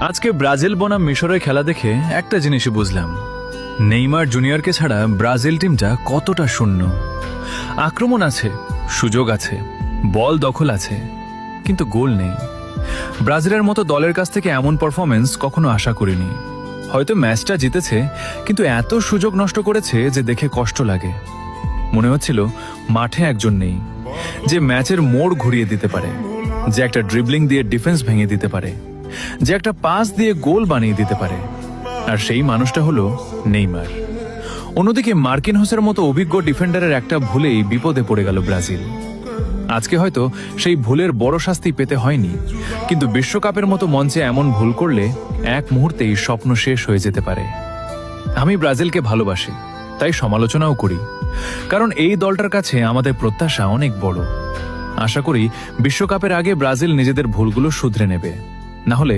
আজকে ব্রাজিল বনাম মিশরের খেলা দেখে একটা জিনিসই বুঝলাম, নেইমার জুনিয়রকে ছাড়া ব্রাজিল টিমটা কতটা শূন্য। আক্রমণ আছে, সুযোগ আছে, বল দখল আছে, কিন্তু গোল নেই। ব্রাজিলের মতো দলের কাছ থেকে এমন পারফরমেন্স কখনো আশা করিনি। হয়তো ম্যাচটা জিতেছে, কিন্তু এত সুযোগ নষ্ট করেছে যে দেখে কষ্ট লাগে। মনে হচ্ছিল মাঠে একজন নেই যে ম্যাচের মোড় ঘুরিয়ে দিতে পারে, যে একটা ড্রিবলিং দিয়ে ডিফেন্স ভেঙে দিতে পারে, যে একটা পাস দিয়ে গোল বানিয়ে দিতে পারে। আর সেই মানুষটা হলো নেইমার। অন্যদিকে মার্কিনহোসের মতো অভিজ্ঞ ডিফেন্ডারের একটা ভুলেই বিপদে পড়ে গেল ব্রাজিল। আজকে হয়তো সেই ভুলের বড় শাস্তি পেতে হয়নি, কিন্তু বিশ্বকাপের মতো মঞ্চে এমন ভুল করলে এক মুহূর্তেই স্বপ্ন শেষ হয়ে যেতে পারে। আমি ব্রাজিলকে ভালোবাসি, তাই সমালোচনাও করি, কারণ এই দলটার কাছে আমাদের প্রত্যাশা অনেক বড়। আশা করি বিশ্বকাপের আগে ব্রাজিল নিজেদের ভুলগুলো শুধরে নেবে, না হলে